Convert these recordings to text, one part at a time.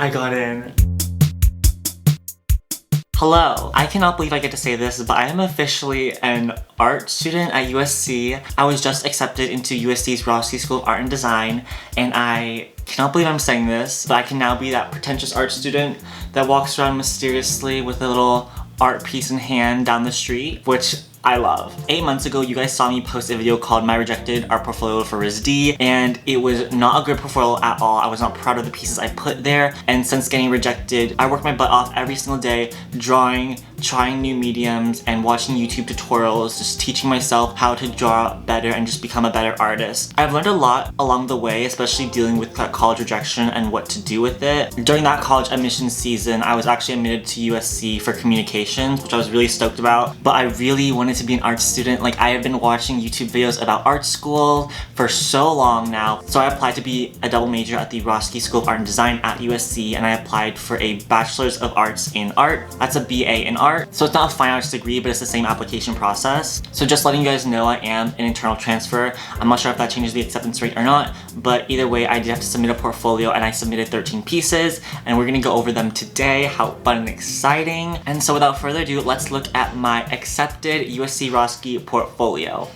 I got in. Hello. I cannot believe I get to say this, but I am officially an art student at USC. I was just accepted into USC's Roski School of Art and Design, and I cannot believe I'm saying this, but I can now be that pretentious art student that walks around mysteriously with a little art piece in hand down the street, which I love. 8 months ago, you guys saw me post a video called My Rejected Art Portfolio for RISD, and it was not a good portfolio at all. I was not proud of the pieces I put there, and since getting rejected, I worked my butt off every single day, drawing, trying new mediums, and watching YouTube tutorials, just teaching myself how to draw better and just become a better artist. I've learned a lot along the way, especially dealing with college rejection and what to do with it. During that college admissions season, I was actually admitted to USC for communications, which I was really stoked about, but I really wanted to be an art student. Like, I have been watching YouTube videos about art school for so long now, so I applied to be a double major at the Roski School of Art and Design at USC, and I applied for a Bachelor's of Arts in Art. That's a BA in art, so it's not a fine arts degree, but it's the same application process. So just letting you guys know, I am an internal transfer. I'm not sure if that changes the acceptance rate or not, but either way, I did have to submit a portfolio, and I submitted 13 pieces, and we're gonna go over them today. How fun and exciting. And so without further ado, let's look at my accepted USC Roski portfolio.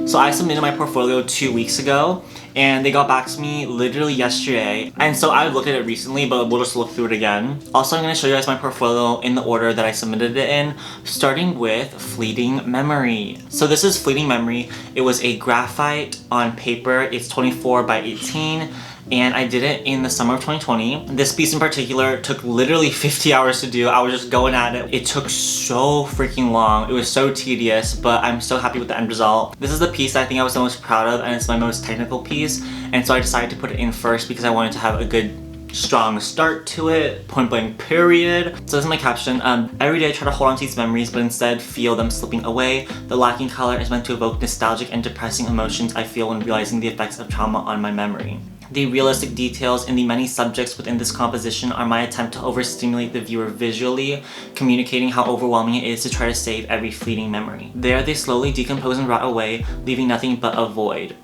So I submitted my portfolio 2 weeks ago, and they got back to me literally yesterday. And so I looked at it recently, but we'll just look through it again. Also, I'm going to show you guys my portfolio in the order that I submitted it in, starting with Fleeting Memory. So this is Fleeting Memory. It was a graphite on paper. It's 24 by 18. And I did it in the summer of 2020. This piece in particular took literally 50 hours to do. I was just going at it. It took so freaking long. It was so tedious, but I'm so happy with the end result. This is the piece I think I was the most proud of, and it's my most technical piece. And so I decided to put it in first because I wanted to have a good strong start to it, point blank period. So this is my caption. Every day I try to hold on to these memories, but instead feel them slipping away. The lacking color is meant to evoke nostalgic and depressing emotions I feel when realizing the effects of trauma on my memory. The realistic details in the many subjects within this composition are my attempt to overstimulate the viewer visually, communicating how overwhelming it is to try to save every fleeting memory. There they slowly decompose and rot away, leaving nothing but a void.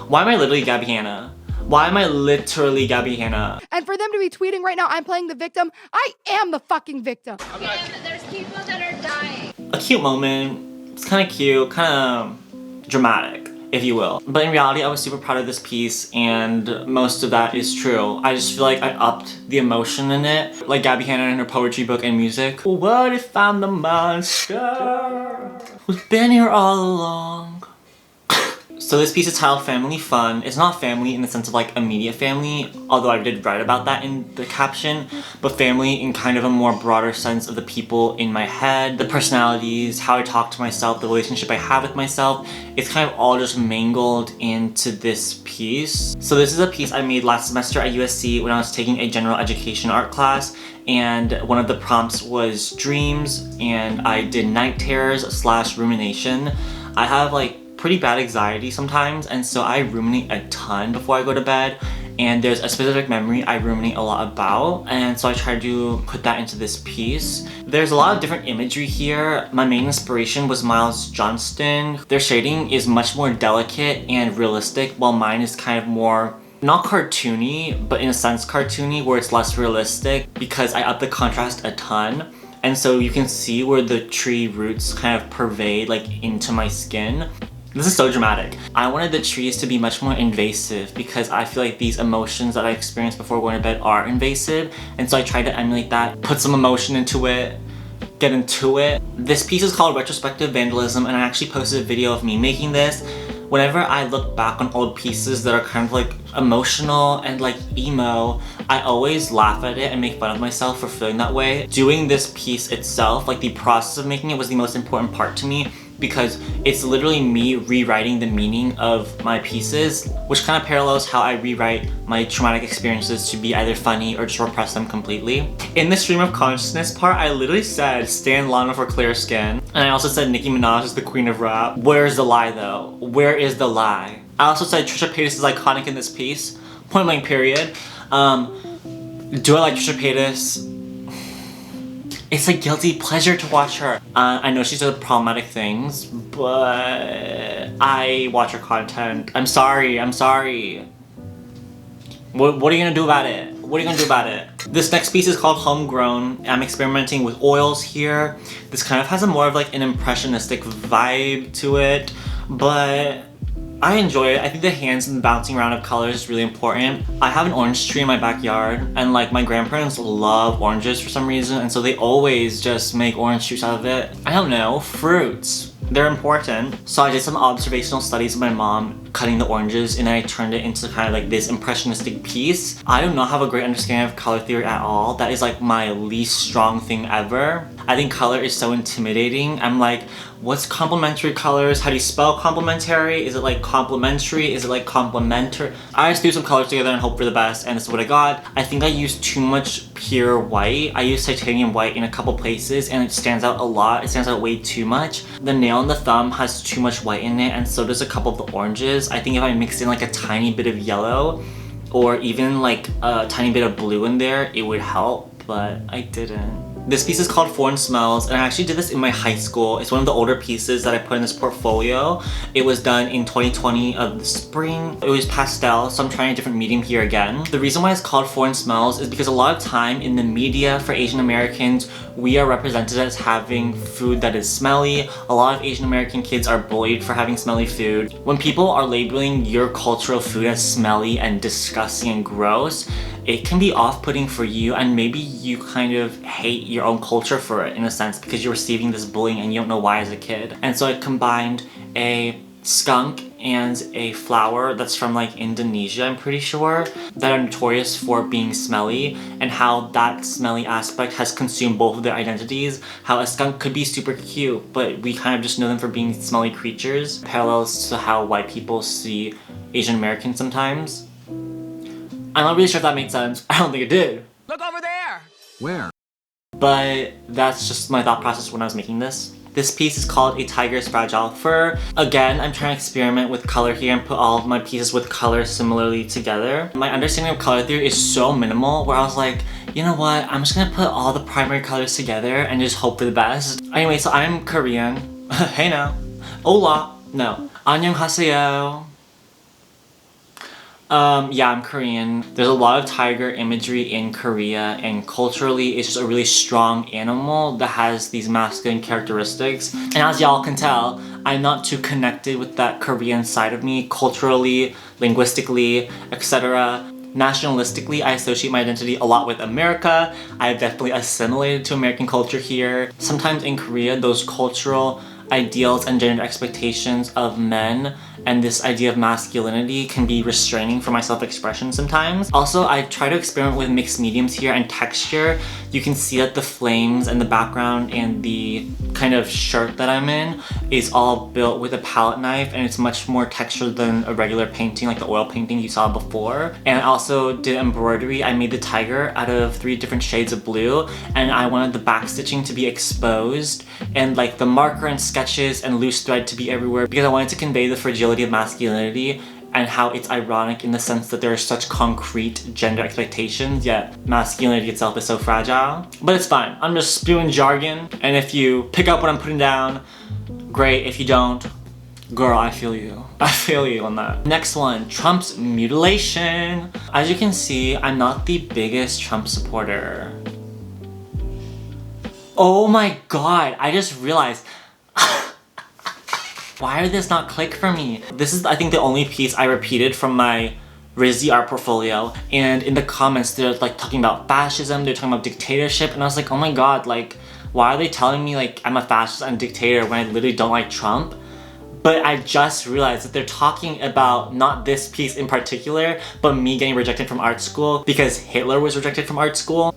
Why am I literally Gabby Hanna? Why am I literally Gabby Hanna? And for them to be tweeting right now, I'm playing the victim, I am the fucking victim. Kim, there's people that are dying. A cute moment. It's kind of cute, kind of dramatic, if you will. But in reality, I was super proud of this piece, and most of that is true. I just feel like I upped the emotion in it. Like Gabby Hanna in her poetry book and music. What if I'm the monster who's been here all along? So this piece is titled Family Fun. It's not family in the sense of like immediate family, although I did write about that in the caption, but family in kind of a more broader sense of the people in my head, the personalities, how I talk to myself, the relationship I have with myself. It's kind of all just mangled into this piece. So this is a piece I made last semester at USC when I was taking a general education art class, and one of the prompts was dreams, and I did night terrors / rumination. I have like pretty bad anxiety sometimes, and so I ruminate a ton before I go to bed, and there's a specific memory I ruminate a lot about, and so I try to put that into this piece. There's a lot of different imagery here. My main inspiration was Miles Johnston. Their shading is much more delicate and realistic, while mine is kind of more not cartoony, but in a sense cartoony, where it's less realistic because I up the contrast a ton. And so you can see where the tree roots kind of pervade like into my skin. This is so dramatic. I wanted the trees to be much more invasive because I feel like these emotions that I experienced before going to bed are invasive, and so I tried to emulate that, put some emotion into it, get into it. This piece is called Retrospective Vandalism, and I actually posted a video of me making this. Whenever I look back on old pieces that are kind of like emotional and like emo, I always laugh at it and make fun of myself for feeling that way. Doing this piece itself, like the process of making it, was the most important part to me, because it's literally me rewriting the meaning of my pieces, which kind of parallels how I rewrite my traumatic experiences to be either funny or just repress them completely. In the stream of consciousness part, I literally said Stan Lana for clear skin, and I also said Nicki Minaj is the queen of rap. Where's the lie though? Where is the lie? I also said Trisha Paytas is iconic in this piece, point blank period. Do I like Trisha Paytas? It's a guilty pleasure to watch her. I know she's doing problematic things, but I watch her content. I'm sorry. What are you gonna do about it? What are you gonna do about it? This next piece is called Homegrown. I'm experimenting with oils here. This kind of has a more of like an impressionistic vibe to it, but I enjoy it. I think the hands and the bouncing around of colors is really important. I have an orange tree in my backyard, and like my grandparents love oranges for some reason, and so they always just make orange juice out of it. I don't know, fruits. They're important. So I did some observational studies of my mom cutting the oranges, and I turned it into kind of like this impressionistic piece. I do not have a great understanding of color theory at all. That is like my least strong thing ever. I think color is so intimidating. I'm like, what's complementary colors? How do you spell complementary? Is it like complementary? Is it like complementary? I just threw some colors together and hope for the best, and this is what I got. I think I used too much pure white. I used titanium white in a couple places, and it stands out a lot. It stands out way too much. The nail and the thumb has too much white in it, and so does a couple of the oranges. I think if I mixed in like a tiny bit of yellow, or even like a tiny bit of blue in there, it would help, but I didn't. This piece is called Foreign Smells, and I actually did this in my high school. It's one of the older pieces that I put in this portfolio. It was done in 2020 of the spring. It was pastel, so I'm trying a different medium here again. The reason why it's called Foreign Smells is because a lot of time in the media for Asian Americans, we are represented as having food that is smelly. A lot of Asian American kids are bullied for having smelly food. When people are labeling your cultural food as smelly and disgusting and gross, it can be off-putting for you, and maybe you kind of hate your own culture for it in a sense because you're receiving this bullying and you don't know why as a kid. And so I combined a skunk and a flower that's from like Indonesia, I'm pretty sure, that are notorious for being smelly, and how that smelly aspect has consumed both of their identities. How a skunk could be super cute, but we kind of just know them for being smelly creatures. Parallels to how white people see Asian Americans sometimes. I'm not really sure if that made sense. I don't think it did. Look over there! Where? But that's just my thought process when I was making this. This piece is called A Tiger's Fragile Fur. Again, I'm trying to experiment with color here and put all of my pieces with color similarly together. My understanding of color theory is so minimal where I was like, you know what, I'm just gonna put all the primary colors together and just hope for the best. Anyway, so I'm Korean. Hey now. Hola. No. Annyeonghaseyo. Yeah, I'm Korean. There's a lot of tiger imagery in Korea, and culturally it's just a really strong animal that has these masculine characteristics. And as y'all can tell, I'm not too connected with that Korean side of me culturally, linguistically, etc. Nationalistically, I associate my identity a lot with America. I've definitely assimilated to American culture here. Sometimes in Korea, those cultural ideals and gender expectations of men and this idea of masculinity can be restraining for my self-expression sometimes. Also, I try to experiment with mixed mediums here and texture. You can see that the flames and the background and the kind of shirt that I'm in is all built with a palette knife, and it's much more textured than a regular painting like the oil painting you saw before. And I also did embroidery. I made the tiger out of 3 different shades of blue, and I wanted the back stitching to be exposed and like the marker and sketches and loose thread to be everywhere because I wanted to convey the fragility of masculinity and how it's ironic in the sense that there are such concrete gender expectations, yet masculinity itself is so fragile. But it's fine. I'm just spewing jargon, and if you pick up what I'm putting down, great. If you don't, girl, I feel you. I feel you on that. Next one, Trump's mutilation. As you can see, I'm not the biggest Trump supporter. Oh my god, I just realized. Why did this not click for me? This is, I think, the only piece I repeated from my Rizzy art portfolio, and in the comments they're like talking about fascism, they're talking about dictatorship, and I was like, oh my god, like, why are they telling me like I'm a fascist and dictator when I literally don't like Trump? But I just realized that they're talking about not this piece in particular, but me getting rejected from art school because Hitler was rejected from art school.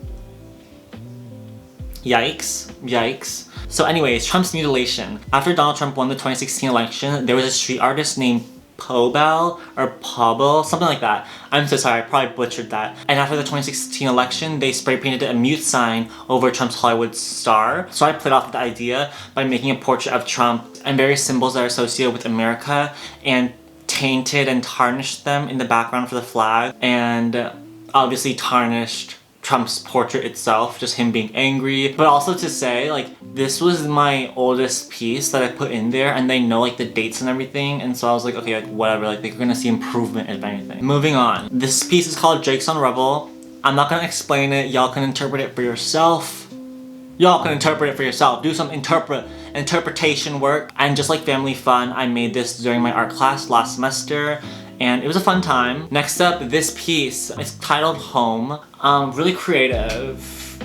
Yikes, yikes. So anyways, Trump's mutilation. After Donald Trump won the 2016 election, there was a street artist named Pobel or Pobel, something like that. I'm so sorry, I probably butchered that. And after the 2016 election, they spray painted a mute sign over Trump's Hollywood star. So I played off the idea by making a portrait of Trump and various symbols that are associated with America and tainted and tarnished them in the background for the flag, and obviously tarnished Trump's portrait itself, just him being angry, but also to say like this was my oldest piece that I put in there, and they know like the dates and everything, and so I was like, okay, like whatever, like they're gonna see improvement if anything. Moving on, this piece is called Drake's on Rebel. I'm not gonna explain it, y'all can interpret it for yourself. Y'all can interpret it for yourself. Do some interpretation work. And just like family fun, I made this during my art class last semester, and it was a fun time. Next up, this piece is titled Home. Really creative.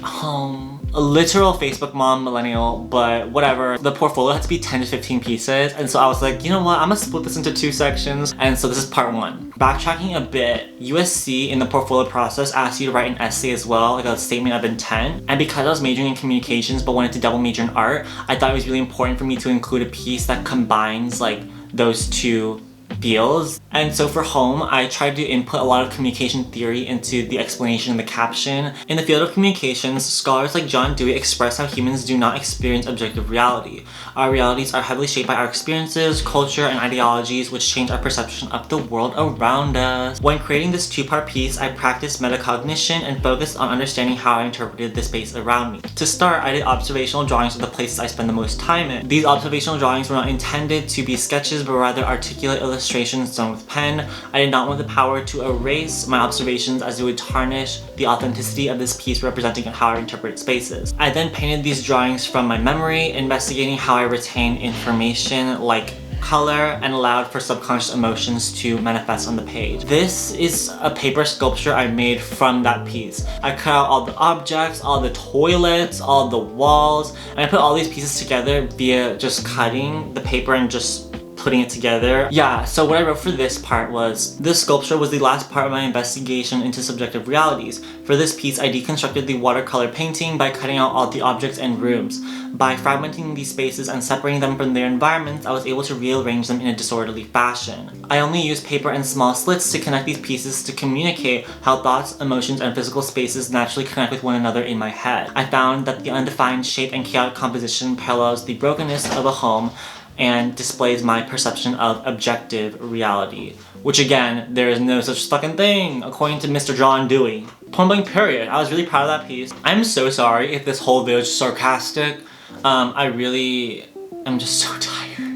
Home. A literal Facebook mom millennial, but whatever. The portfolio had to be 10 to 15 pieces, and so I was like, you know what, I'm gonna split this into 2 sections, and so this is part 1. Backtracking a bit, USC in the portfolio process asks you to write an essay as well, like a statement of intent, and because I was majoring in communications but wanted to double major in art, I thought it was really important for me to include a piece that combines like those 2 fields. And so for Home, I tried to input a lot of communication theory into the explanation in the caption. In the field of communications, scholars like John Dewey express how humans do not experience objective reality. Our realities are heavily shaped by our experiences, culture, and ideologies, which change our perception of the world around us. When creating this 2-part piece, I practiced metacognition and focused on understanding how I interpreted the space around me. To start, I did observational drawings of the places I spend the most time in. These observational drawings were not intended to be sketches, but rather articulate illustrations done with pen. I did not want the power to erase my observations, as it would tarnish the authenticity of this piece representing how I interpret spaces. I then painted these drawings from my memory, investigating how I retain information like color and allowed for subconscious emotions to manifest on the page. This is a paper sculpture I made from that piece. I cut out all the objects, all the toilets, all the walls, and I put all these pieces together via just cutting the paper and just putting it together. Yeah, so what I wrote for this part was, this sculpture was the last part of my investigation into subjective realities. For this piece, I deconstructed the watercolor painting by cutting out all the objects and rooms. By fragmenting these spaces and separating them from their environments, I was able to rearrange them in a disorderly fashion. I only used paper and small slits to connect these pieces to communicate how thoughts, emotions, and physical spaces naturally connect with one another in my head. I found that the undefined shape and chaotic composition parallels the brokenness of a home and displays my perception of objective reality. Which again, there is no such fucking thing, according to Mr. John Dewey. Point blank period. I was really proud of that piece. I'm so sorry if this whole video is sarcastic. I really am just so tired.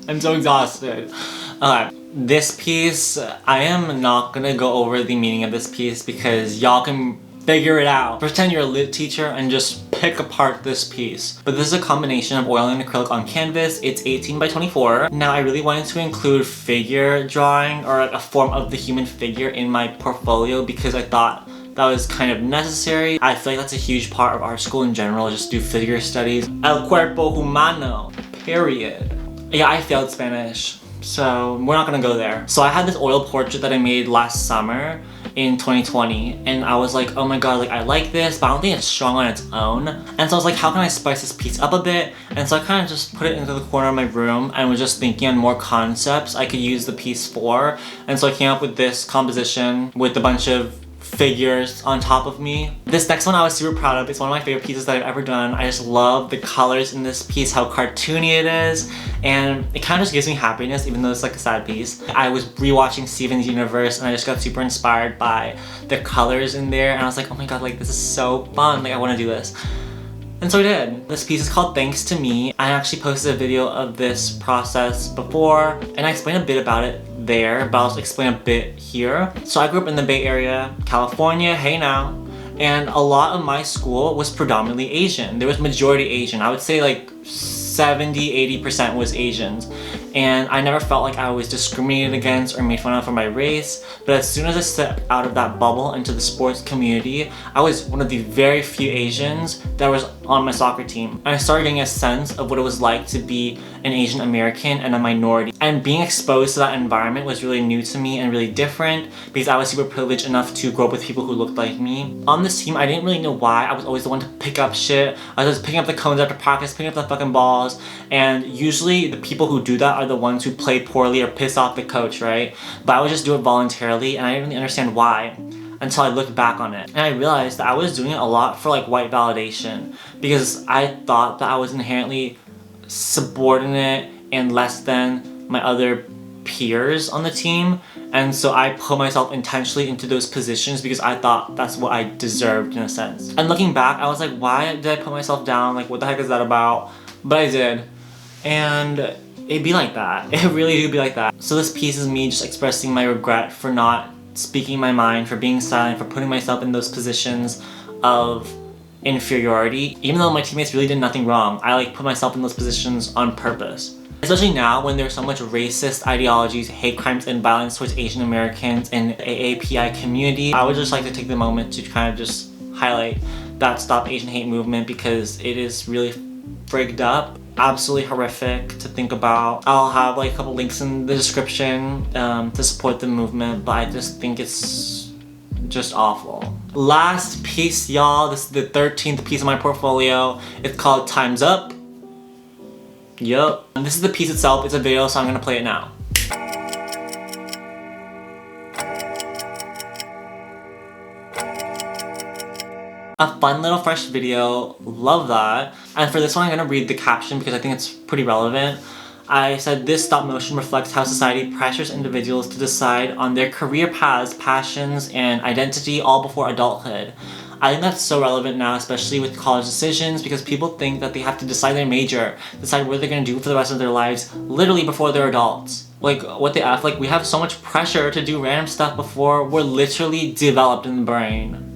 I'm so exhausted. Okay, this piece, I am not gonna go over the meaning of this piece because y'all can figure it out. Pretend you're a lit teacher and just pick apart this piece. But this is a combination of oil and acrylic on canvas. It's 18 by 24. Now I really wanted to include figure drawing or a form of the human figure in my portfolio because I thought that was kind of necessary. I feel like that's a huge part of art school in general, just do figure studies. El cuerpo humano, period. Yeah, I failed Spanish, so we're not gonna go there. So I had this oil portrait that I made last summer in 2020, and I was like, oh my god, like I like this, but I don't think it's strong on its own. And so I was like, how can I spice this piece up a bit? And so I kind of just put it into the corner of my room and was just thinking on more concepts I could use the piece for. And so I came up with this composition with a bunch of figures on top of me. This next one I was super proud of. It's one of my favorite pieces that I've ever done. I just love the colors in this piece, how cartoony it is, and it kind of just gives me happiness even though it's like a sad piece. I was rewatching Steven's Universe and I just got super inspired by the colors in there, and I was like, oh my god, like this is so fun, like I want to do this. And so I did. This piece is called Thanks to Me. I actually posted a video of this process before, and I explained a bit about it there, but I'll also explain a bit here. So I grew up in the Bay Area, California, hey now, and a lot of my school was predominantly Asian. There was majority Asian. I would say like 70-80% was Asians. And I never felt like I was discriminated against or made fun of for my race, but as soon as I stepped out of that bubble into the sports community, I was one of the very few Asians that was on my soccer team. And I started getting a sense of what it was like to be an Asian American and a minority. And being exposed to that environment was really new to me and really different because I was super privileged enough to grow up with people who looked like me. On this team, I didn't really know why. I was always the one to pick up shit. I was just picking up the cones after practice, picking up the fucking balls, and usually the people who do that are the ones who play poorly or piss off the coach, right? But I would just do it voluntarily, and I didn't really understand why until I looked back on it. And I realized that I was doing it a lot for like white validation because I thought that I was inherently subordinate and less than my other peers on the team. And so I put myself intentionally into those positions because I thought that's what I deserved in a sense. And looking back, I was like, why did I put myself down? Like, what the heck is that about? But I did. And it'd be like that. It really do be like that. So this piece is me just expressing my regret for not speaking my mind, for being silent, for putting myself in those positions of inferiority. Even though my teammates really did nothing wrong, I like put myself in those positions on purpose. Especially now when there's so much racist ideologies, hate crimes, and violence towards Asian Americans in the AAPI community, I would just like to take the moment to kind of just highlight that Stop Asian Hate movement because it is really frigged up. Absolutely horrific to think about. I'll have like a couple links in the description to support the movement, but I just think it's just awful. Last piece, y'all. This is the 13th piece of my portfolio. It's called Time's Up. Yup. And this is the piece itself. It's a video, so I'm gonna play it now. A fun little fresh video, love that. And for this one I'm gonna read the caption because I think it's pretty relevant. I said this stop motion reflects how society pressures individuals to decide on their career paths, passions, and identity all before adulthood. I think that's so relevant now, especially with college decisions, because people think that they have to decide their major, decide what they're gonna do for the rest of their lives, literally before they're adults. Like, what the F? Like, we have so much pressure to do random stuff before we're literally developed in the brain.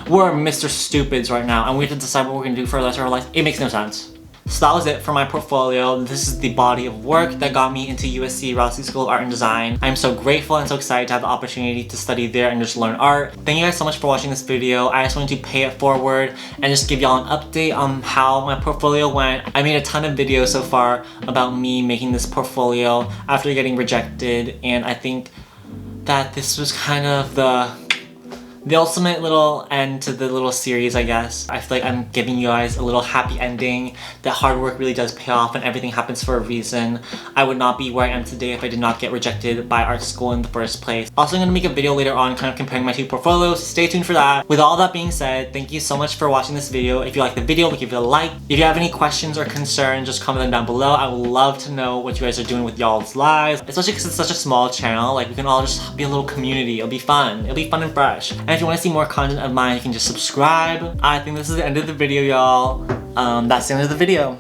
We're Mr. Stupids right now, and we have to decide what we're gonna do for the rest of our life. It makes no sense. So that was it for my portfolio. This is the body of work that got me into USC Roski School of Art and Design. I'm so grateful and so excited to have the opportunity to study there and just learn art. Thank you guys so much for watching this video. I just wanted to pay it forward and just give y'all an update on how my portfolio went. I made a ton of videos so far about me making this portfolio after getting rejected, and I think that this was kind of the ultimate little end to the little series, I guess. I feel like I'm giving you guys a little happy ending, that hard work really does pay off and everything happens for a reason. I would not be where I am today if I did not get rejected by art school in the first place. Also, I'm gonna make a video later on kind of comparing my two portfolios. Stay tuned for that. With all that being said, thank you so much for watching this video. If you like the video, give it a like. If you have any questions or concerns, just comment them down below. I would love to know what you guys are doing with y'all's lives, especially because it's such a small channel. Like, we can all just be a little community. It'll be fun. It'll be fun and fresh. And if you want to see more content of mine, you can just subscribe. I think this is the end of the video, y'all. That's the end of the video.